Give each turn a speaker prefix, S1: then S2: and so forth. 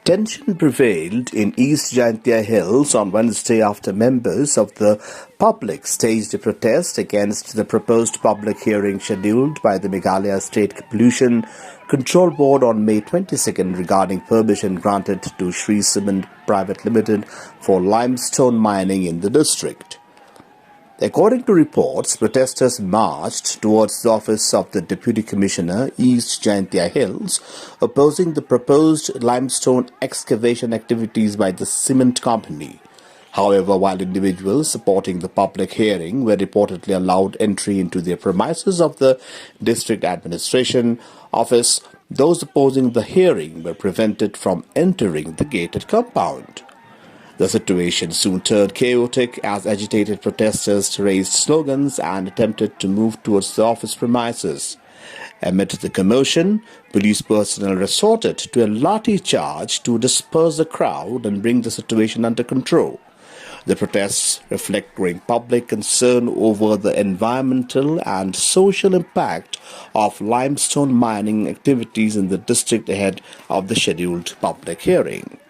S1: Tension prevailed in East Jaintia Hills on Wednesday after members of the public staged a protest against the proposed public hearing scheduled by the Meghalaya State Pollution Control Board on May 22nd regarding permission granted to Shree Cement Private Limited for limestone mining in the district. According to reports, protesters marched towards the office of the Deputy Commissioner, East Jaintia Hills, opposing the proposed limestone excavation activities by the cement company. However, while individuals supporting the public hearing were reportedly allowed entry into their premises of the district administration office, those opposing the hearing were prevented from entering the gated compound. The situation soon turned chaotic as agitated protesters raised slogans and attempted to move towards the office premises. Amid the commotion, police personnel resorted to a lathi charge to disperse the crowd and bring the situation under control. The protests reflect growing public concern over the environmental and social impact of limestone mining activities in the district ahead of the scheduled public hearing.